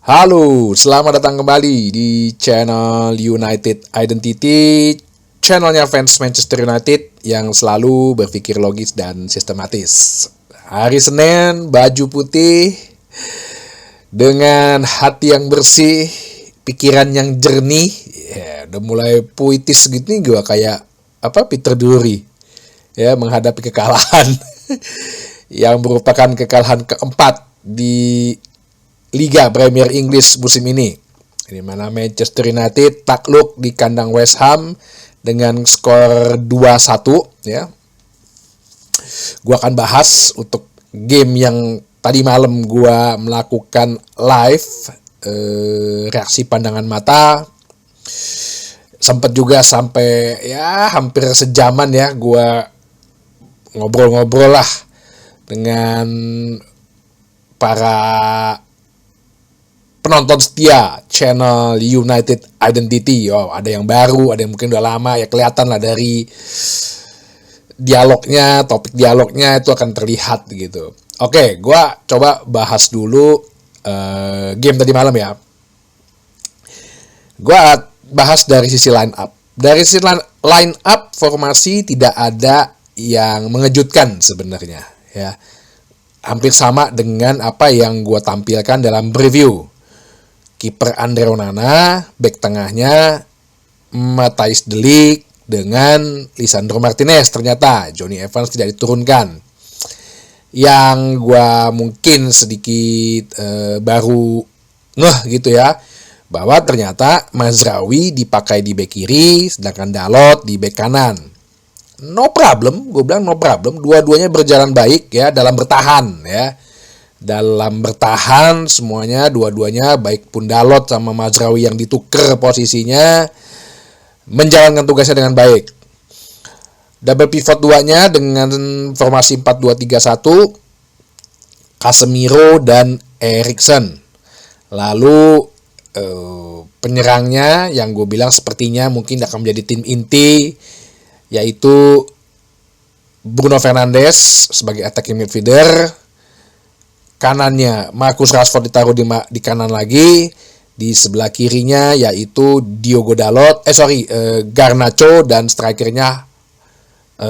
Halo, selamat datang kembali di channel United Identity, channelnya fans Manchester United yang selalu berpikir logis dan sistematis. Hari Senin, baju putih, dengan hati yang bersih, pikiran yang jernih, ya, udah mulai puitis gitu nih gue kayak Peter Drury, ya, menghadapi kekalahan yang merupakan kekalahan keempat di Liga Premier Inggris musim ini, di mana Manchester United takluk di kandang West Ham dengan skor 2-1, ya. Gua akan bahas untuk game yang tadi malam gua melakukan live, reaksi pandangan mata. Sempat juga sampai ya hampir sejaman ya gua ngobrol-ngobrol lah dengan para penonton setia channel United Identity. Oh, ada yang baru, ada yang mungkin udah lama, ya kelihatan lah dari dialognya, topik dialognya itu akan terlihat gitu. Oke, gua coba bahas dulu game tadi malam ya. Gua bahas dari sisi line up. Dari sisi line up formasi tidak ada yang mengejutkan sebenarnya, ya. Hampir sama dengan apa yang gue tampilkan dalam preview. Kiper Andre Onana, bek tengahnya Matthijs de Ligt dengan Lisandro Martinez. Ternyata Johnny Evans tidak diturunkan. Yang gue mungkin sedikit baru ngeh gitu ya, bahwa ternyata Mazraoui dipakai di bek kiri, sedangkan Dalot di bek kanan. No problem, gue bilang no problem. Dua-duanya berjalan baik ya dalam bertahan ya. Dalam bertahan semuanya, dua-duanya baik pun Dalot sama Mazraoui yang ditukar posisinya menjalankan tugasnya dengan baik. Double pivot duanya dengan formasi 4-2-3-1, Casemiro dan Eriksen. Lalu penyerangnya yang gue bilang sepertinya mungkin akan menjadi tim inti, yaitu Bruno Fernandes sebagai attacking midfielder. Kanannya Marcus Rashford ditaruh di kanan lagi. Di sebelah kirinya yaitu Diogo Dalot, Garnacho, dan strikernya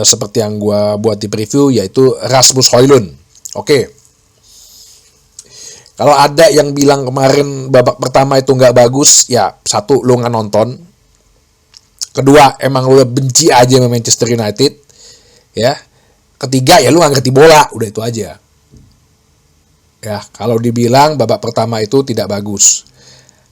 seperti yang gue buat di preview yaitu Rasmus Højlund. Oke. Kalau ada yang bilang kemarin babak pertama itu nggak bagus, ya satu, lu nggak nonton. Kedua, emang lu benci aja sama Manchester United, ya. Ketiga, ya lu nggak ngerti bola, udah itu aja. Ya, kalau dibilang babak pertama itu tidak bagus,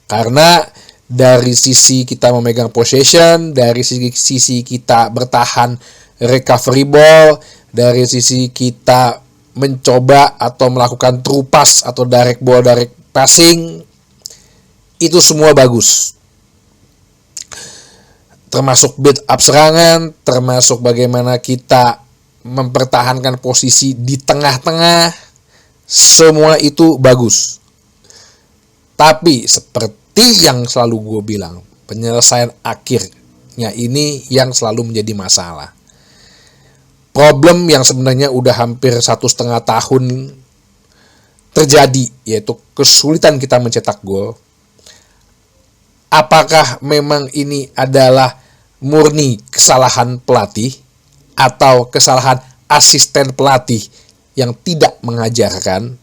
karena dari sisi kita memegang possession, dari sisi kita bertahan recovery ball, dari sisi kita mencoba atau melakukan true pass atau direct ball, direct passing, itu semua bagus. Termasuk build up serangan, termasuk bagaimana kita mempertahankan posisi di tengah-tengah, semua itu bagus. Tapi seperti yang selalu gue bilang, penyelesaian akhirnya ini yang selalu menjadi masalah. Problem yang sebenarnya udah hampir 1,5 tahun terjadi, yaitu kesulitan kita mencetak gol. Apakah memang ini adalah murni kesalahan pelatih atau kesalahan asisten pelatih yang tidak mengajarkan?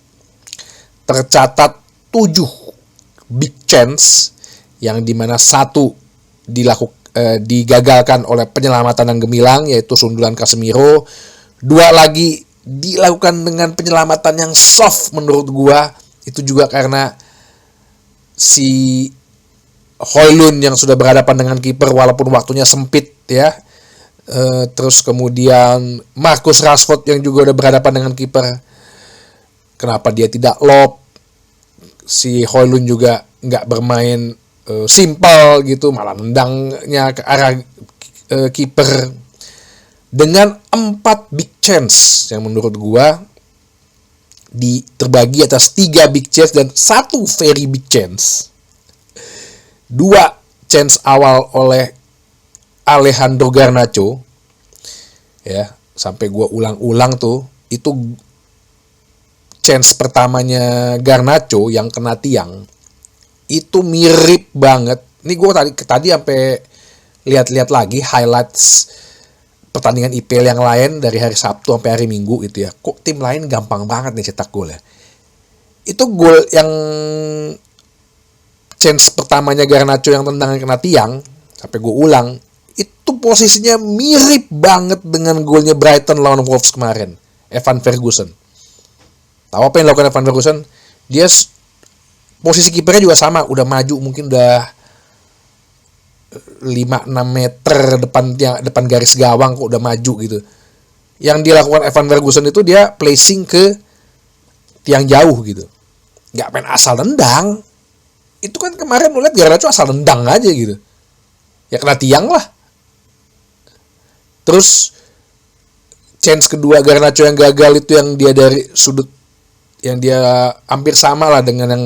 Tercatat 7 big chance yang dimana 1 digagalkan oleh penyelamatan yang gemilang, yaitu sundulan Casemiro. 2 lagi dilakukan dengan penyelamatan yang soft menurut gua, itu juga karena si Højlund yang sudah berhadapan dengan kiper walaupun waktunya sempit ya. Terus kemudian Marcus Rashford yang juga udah berhadapan dengan kiper, kenapa dia tidak lob? Si Højlund juga nggak bermain simple gitu, malah nendangnya ke arah kiper. Dengan 4 big chance yang menurut gua terbagi atas 3 big chance dan 1 very big chance. 2 chance awal oleh Alejandro Garnacho, ya, sampai gua ulang-ulang tuh, itu chance pertamanya Garnacho yang kena tiang, itu mirip banget. Ini gue tadi sampai lihat-lihat lagi highlights pertandingan IPL yang lain dari hari Sabtu sampai hari Minggu gitu ya. Kok tim lain gampang banget nih cetak gol ya. Itu gol yang chance pertamanya Garnacho yang tendangan kena tiang, sampai gue ulang, itu posisinya mirip banget dengan golnya Brighton lawan Wolves kemarin, Evan Ferguson. Tahu apa yang dilakukan Evan Ferguson? Dia posisi kipernya juga sama, udah maju mungkin udah 5-6 meter depan garis gawang kok udah maju gitu. Yang dilakukan Evan Ferguson itu dia placing ke tiang jauh gitu. Nggak main asal nendang. Itu kan kemarin lu lihat Garnacho asal nendang aja gitu. Ya kena tiang lah. Terus chance kedua Garnacho yang gagal itu yang dia dari sudut yang dia hampir sama lah dengan yang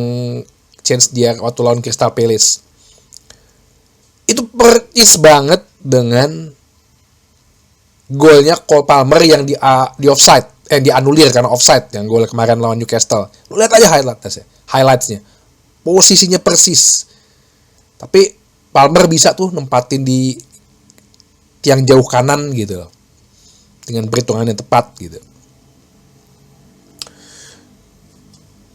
chance dia waktu lawan Crystal Palace. Itu persis banget dengan golnya Cole Palmer yang di offside, dianulir karena offside yang gol kemarin lawan Newcastle. Lu lihat aja highlights-nya. Posisinya persis. Tapi Palmer bisa tuh nempatin di tiang jauh kanan gitu loh. Dengan perhitungan yang tepat gitu.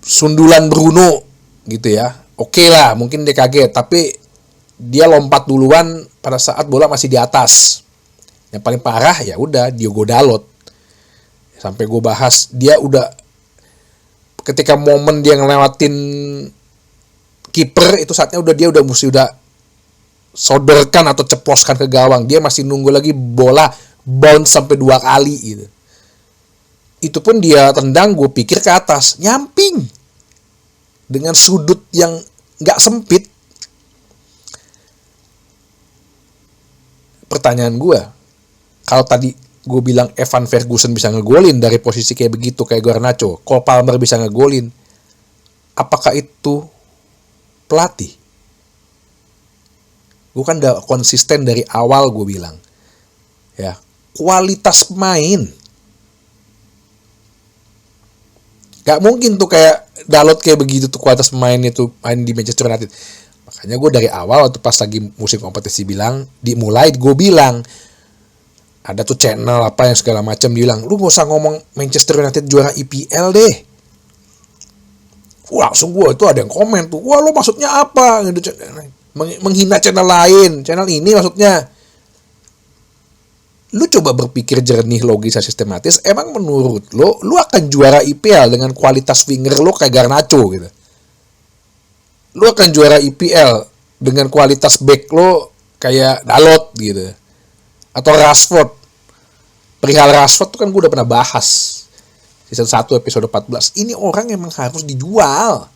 Sundulan Bruno gitu ya. Oke lah, mungkin dia kaget, tapi dia lompat duluan pada saat bola masih di atas. Yang paling parah ya udah Diogo Dalot. Sampai gue bahas, dia udah ketika momen dia ngelewatin kiper itu saatnya dia udah sodorkan atau ceploskan ke gawang. Dia masih nunggu lagi bola bounce sampai 2 kali gitu. Itu pun dia tendang, gue pikir ke atas, nyamping dengan sudut yang nggak sempit. Pertanyaan gue, kalau tadi gue bilang Evan Ferguson bisa ngegolin dari posisi kayak begitu kayak Garnacho, Cole Palmer bisa ngegolin, apakah itu pelatih? Gue kan udah konsisten dari awal gue bilang, ya kualitas pemain. Gak mungkin tuh kayak Dalot kayak begitu tuh kualitas pemainnya tuh main di Manchester United. Makanya gue dari awal waktu pas lagi musim kompetisi dimulai gue bilang ada tuh channel apa yang segala macam bilang lu gak usah ngomong Manchester United juara IPL deh. Langsung gue itu ada yang komen tuh, wah lu maksudnya apa? Menghina channel lain, channel ini maksudnya. Lu coba berpikir jernih, logis, dan sistematis. Emang menurut lu akan juara IPL dengan kualitas winger lu kayak Garnacho gitu? Lu akan juara IPL dengan kualitas back lu kayak Dalot gitu? Atau Rashford? Perihal Rashford tuh kan gue udah pernah bahas season 1 episode 14. Ini orang emang harus dijual.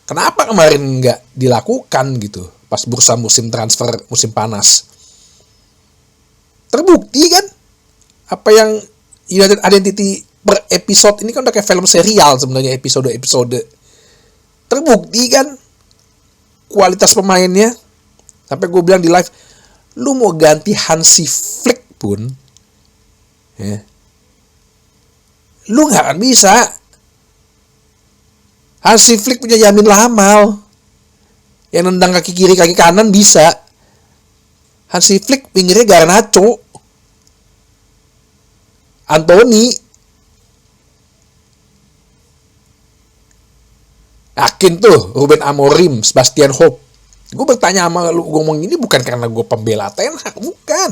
Kenapa kemarin nggak dilakukan gitu pas bursa musim transfer musim panas? Terbukti kan apa yang United Identity per episode ini kan udah kayak film serial sebenarnya, episode-episode. Terbukti kan kualitas pemainnya. Sampai gue bilang di live, lu mau ganti Hansi Flick pun ya, lu gak akan bisa. Hansi Flick punya Yamin Lamal yang nendang kaki kiri kaki kanan bisa. Hansi Flick pinggirnya Garnacho, Anthony. Yakin tuh Ruben Amorim, Sebastian Hope. Gue bertanya sama lu, ngomong ini bukan karena gue pembela Ten Hag, bukan.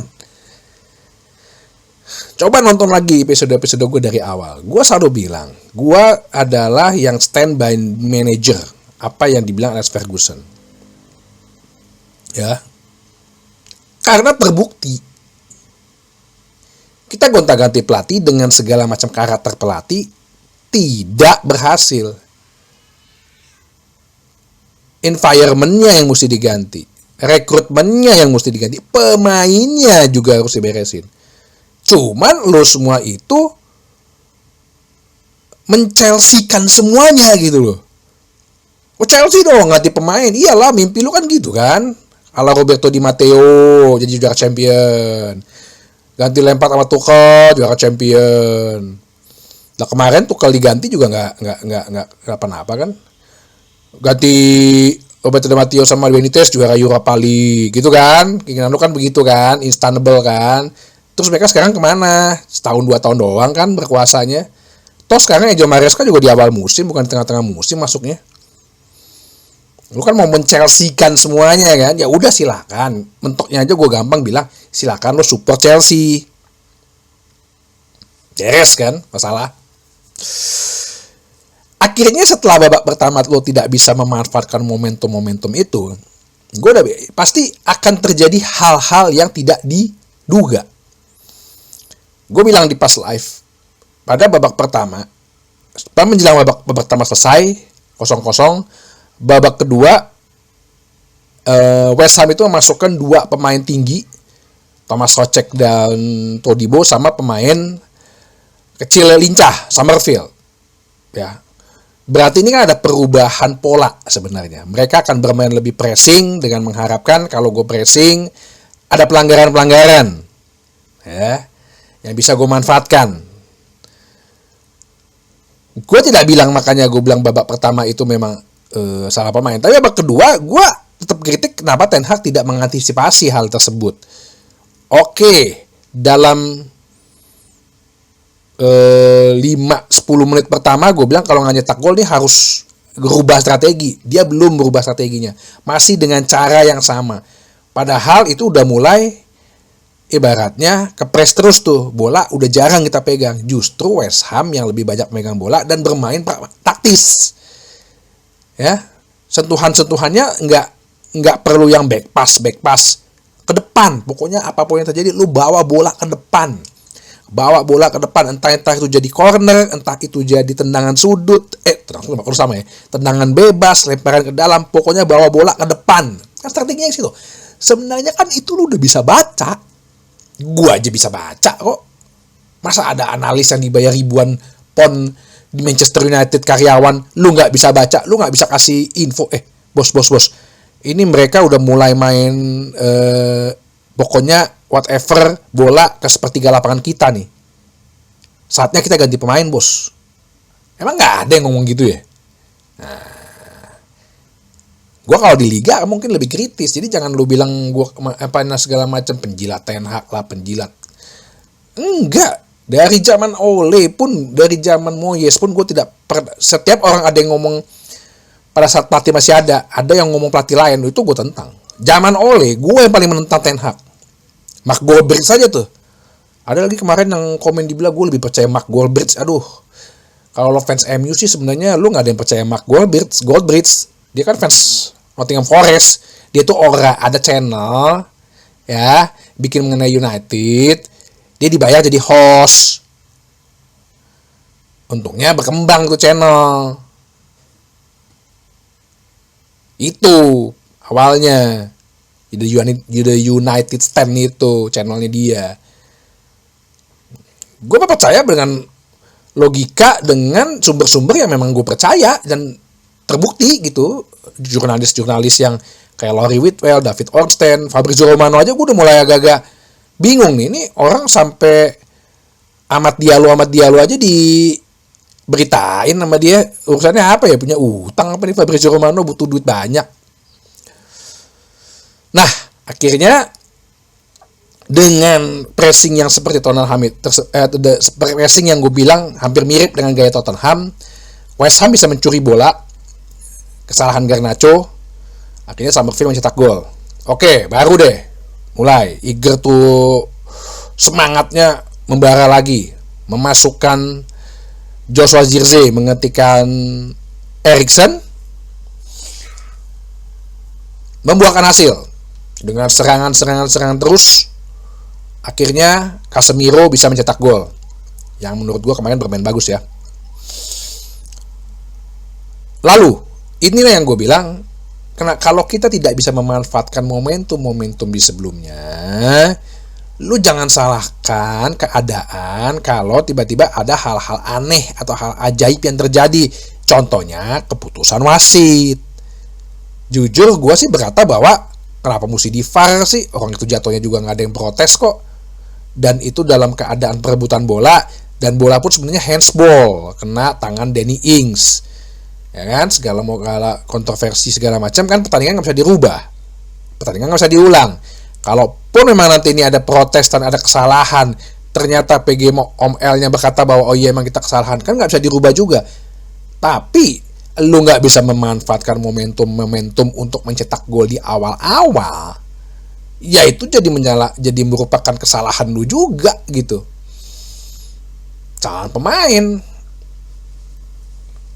Coba nonton lagi episode-episode gue dari awal. Gue selalu bilang, gue adalah yang standby manager apa yang dibilang Alex Ferguson. Ya. Karena terbukti kita gonta-ganti pelatih dengan segala macam karakter pelatih tidak berhasil. Environment-nya yang mesti diganti, rekrutmennya yang mesti diganti, pemainnya juga harus diberesin. Cuman lo semua itu men-Chelsea-kan semuanya gitu loh. Oh Chelsea dong ganti pemain, iyalah mimpi lu kan gitu kan. Ala Roberto Di Matteo jadi juara champion, ganti Lampard sama Tuchel juara champion. Nah kemarin Tuchel diganti juga nggak apa-apa kan. ganti Roberto Di Matteo sama Benitez juara Europa League gitu kan, keinginan lu kan begitu kan, instable kan. Terus mereka sekarang kemana? Setahun 2 tahun doang kan berkuasanya. Toh sekarang Angel Maresca juga di awal musim, bukan di tengah-tengah musim masuknya. Lu kan mau men-Chelsea-kan semuanya kan, ya udah silakan. Mentoknya aja gue gampang bilang, silakan lu support Chelsea. Beres kan masalah. Akhirnya setelah babak pertama lo tidak bisa memanfaatkan momentum-momentum itu, gue udah pasti akan terjadi hal-hal yang tidak diduga. Gue bilang di pas live, pada babak pertama, menjelang babak pertama selesai 0-0, babak kedua West Ham itu memasukkan 2 pemain tinggi, Thomas Soucek dan Todibo, sama pemain kecil lincah Summerfield. Ya. Berarti ini kan ada perubahan pola sebenarnya. Mereka akan bermain lebih pressing dengan mengharapkan kalau gue pressing ada pelanggaran-pelanggaran ya, yang bisa gue manfaatkan. Gue tidak bilang, makanya gue bilang babak pertama itu memang salah pemain. Tapi babak kedua gue tetap kritik kenapa Ten Hag tidak mengantisipasi hal tersebut. Oke, dalam 5-10 menit pertama gue bilang kalau nggak nyetak gol nih harus berubah strategi. Dia belum berubah strateginya, masih dengan cara yang sama. Padahal itu udah mulai ibaratnya kepres terus tuh, bola udah jarang kita pegang. Justru West Ham yang lebih banyak megang bola dan bermain taktis. Ya, sentuhan-sentuhannya nggak perlu yang back pass ke depan. Pokoknya apapun yang terjadi lu bawa bola ke depan. Entah itu jadi corner, entah itu jadi tendangan sudut, tendangan bebas, lemparan ke dalam, pokoknya bawa bola ke depan. Kan strateginya situ. Sebenarnya kan itu lu udah bisa baca. Gua aja bisa baca kok. Masa ada analis yang dibayar ribuan pon di Manchester United karyawan, lu nggak bisa baca, lu nggak bisa kasih info. Bos. Ini mereka udah mulai main pokoknya whatever bola ke sepertiga lapangan kita nih. Saatnya kita ganti pemain, bos. Emang nggak ada yang ngomong gitu ya? Nah, gue kalau di liga mungkin lebih kritis. Jadi jangan lu bilang gue segala macam penjilat Ten Hag lah, penjilat. Enggak. Dari zaman Ole pun, dari zaman Moyes pun gue tidak setiap orang ada yang ngomong pada saat pelatih masih ada yang ngomong pelatih lain, itu gue tentang. Zaman Ole, gue yang paling menentang Ten Hag. Mark Goldbridge saja tuh. Ada lagi kemarin yang komen dibilang gue lebih percaya Mark Goldbridge. Aduh. Kalau lo fans MU sih sebenarnya lu nggak ada yang percaya Mark Goldbridge. Dia kan fans Nottingham Forest. Dia tuh ada channel ya, bikin mengenai United. Dia dibayar jadi host. Untungnya berkembang tuh channel. Itu awalnya. The United Stand itu channelnya dia. Gue percaya dengan logika, dengan sumber-sumber yang memang gue percaya dan terbukti gitu. Jurnalis-jurnalis yang kayak Laurie Whitwell, David Ornstein, Fabrizio Romano aja gue udah mulai agak-agak bingung nih. Ini orang sampai Amat Diallo aja diberitain sama dia. Urusannya apa ya? Punya utang apa nih Fabrizio Romano, butuh duit banyak. Nah, akhirnya dengan pressing yang seperti Tottenham, pressing yang gue bilang hampir mirip dengan gaya Tottenham, West Ham bisa mencuri bola, kesalahan Garnacho, akhirnya Summerfield mencetak gol. Oke, baru deh, mulai Iger tuh semangatnya membara lagi, memasukkan Joshua Zirkzee, menghentikan Eriksen, membuahkan hasil. Dengan serangan terus, akhirnya Casemiro bisa mencetak gol. Yang menurut gue kemarin bermain bagus ya. Lalu, inilah yang gue bilang, kalau kita tidak bisa memanfaatkan momentum-momentum di sebelumnya, lu jangan salahkan keadaan kalau tiba-tiba ada hal-hal aneh atau hal ajaib yang terjadi. Contohnya, keputusan wasit. Jujur, gue sih berkata bahwa kenapa mesti di VAR sih? Orang itu jatuhnya juga nggak ada yang protes kok. Dan itu dalam keadaan perebutan bola. Dan bola pun sebenarnya handsball. Kena tangan Danny Ings. ya kan, segala kontroversi segala macam kan, pertandingan nggak bisa dirubah, pertandingan nggak bisa diulang. Kalaupun memang nanti ini ada protes dan ada kesalahan, ternyata PG Om L-nya berkata bahwa oh iya emang kita kesalahan, kan nggak bisa dirubah juga. Tapi lu nggak bisa memanfaatkan momentum untuk mencetak gol di awal-awal, ya itu jadi merupakan kesalahan lu juga gitu. Jangan pemain.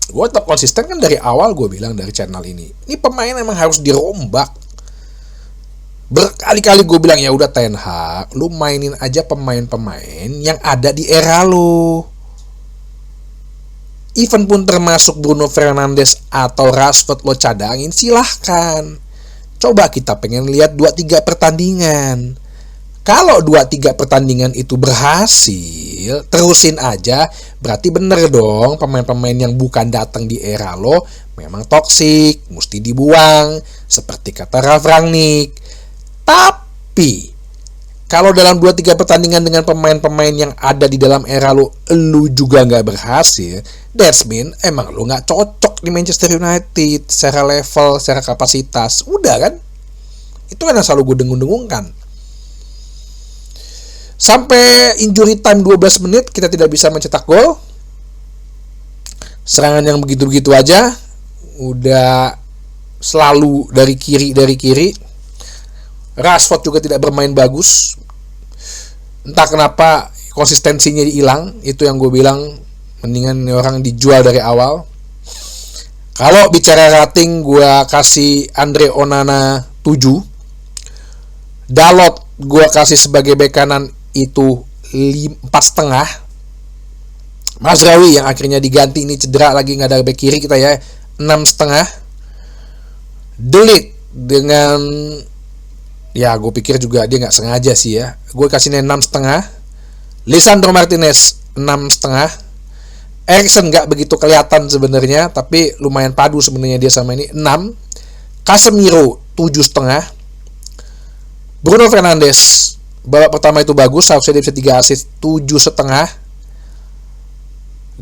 Gue tetap konsisten kan dari awal gue bilang dari channel ini pemain emang harus dirombak. Berkali-kali gue bilang ya udah Ten Hag, lu mainin aja pemain-pemain yang ada di era lu. Even pun termasuk Bruno Fernandes atau Rashford lo cadangin, silahkan. Coba kita pengen lihat 2-3 pertandingan. Kalau 2-3 pertandingan itu berhasil, terusin aja. Berarti bener dong, pemain-pemain yang bukan datang di era lo memang toksik, mesti dibuang. Seperti kata Ralf Rangnick. Tapi kalau dalam 2-3 pertandingan dengan pemain-pemain yang ada di dalam era lu juga nggak berhasil, that's mean emang lu nggak cocok di Manchester United secara level, secara kapasitas. Udah kan? Itu kan yang selalu gue dengung-dengungkan. Sampai injury time 12 menit kita tidak bisa mencetak gol. Serangan yang begitu-begitu aja. Udah selalu dari kiri. Rashford juga tidak bermain bagus. Entah kenapa konsistensinya hilang. Itu yang gue bilang, mendingan orang dijual dari awal. Kalau bicara rating, gue kasih Andre Onana 7. Dalot gue kasih sebagai bek kanan itu 4,5. Mazraoui yang akhirnya diganti ini cedera lagi, nggak ada bek kiri kita ya, 6,5. De Ligt dengan ya gue pikir juga dia nggak sengaja sih ya, gue kasihnya 6,5. Lisandro Martinez 6,5. Eriksen nggak begitu kelihatan sebenarnya, tapi lumayan padu sebenarnya dia sama ini, 6. Casemiro 7,5. Bruno Fernandes babak pertama itu bagus, harusnya dia bisa 3 assist, 7,5.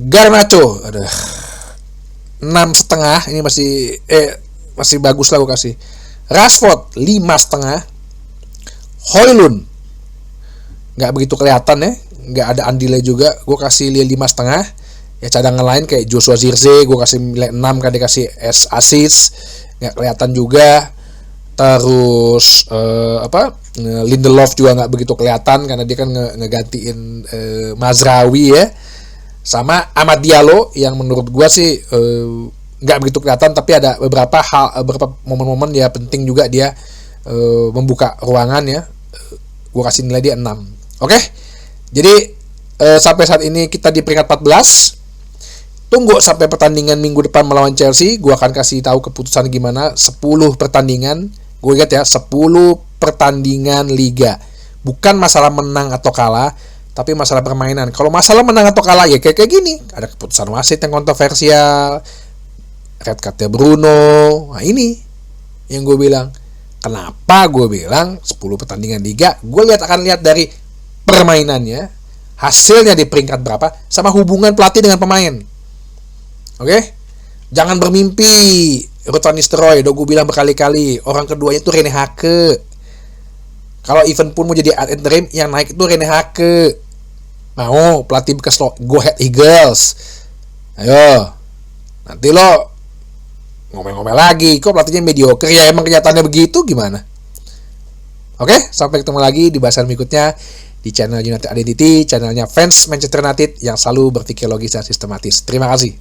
Garnacho 6,5. Ini masih bagus lah gue kasih. Rashford 5,5. Højlund nggak begitu kelihatan ya, nggak ada andilnya juga, gue kasih 5,5. Ya cadangan lain kayak Joshua Zirkzee gue kasih nilai 6 kan, dikasih assist, nggak kelihatan juga. Terus Lindelof juga nggak begitu kelihatan karena dia kan ngegantiin Mazraoui ya, sama Amad Diallo yang menurut gue sih nggak begitu kelihatan, tapi ada beberapa momen-momen ya penting juga dia membuka ruangan ya. Gue kasih nilai dia 6. Oke? Jadi sampai saat ini kita di peringkat 14. Tunggu sampai pertandingan minggu depan melawan Chelsea. Gue akan kasih tahu keputusan gimana. 10 pertandingan. Gue ingat ya, 10 pertandingan liga. Bukan masalah menang atau kalah, tapi masalah permainan. Kalau masalah menang atau kalah ya kayak gini. Ada keputusan wasit yang kontroversial, red cardnya Bruno. Nah ini yang gue bilang. Kenapa gue bilang 10 pertandingan liga, gue akan lihat dari permainannya, hasilnya di peringkat berapa, sama hubungan pelatih dengan pemain. Oke? Jangan bermimpi Ruud van Nistelrooy, udah gue bilang berkali-kali, orang keduanya itu Rene Hake. Kalau event pun mau jadi ad interim, yang naik itu Rene Hake. Mau pelatih bekas lo, Go Ahead Eagles. Ayo, nanti lo ngomel-ngomel lagi, kok pelatihnya mediocre, ya emang kenyataannya begitu, gimana? Oke, sampai ketemu lagi di bahasan berikutnya di channel United Identity, channelnya fans Manchester United yang selalu berpikir logis dan sistematis. Terima kasih.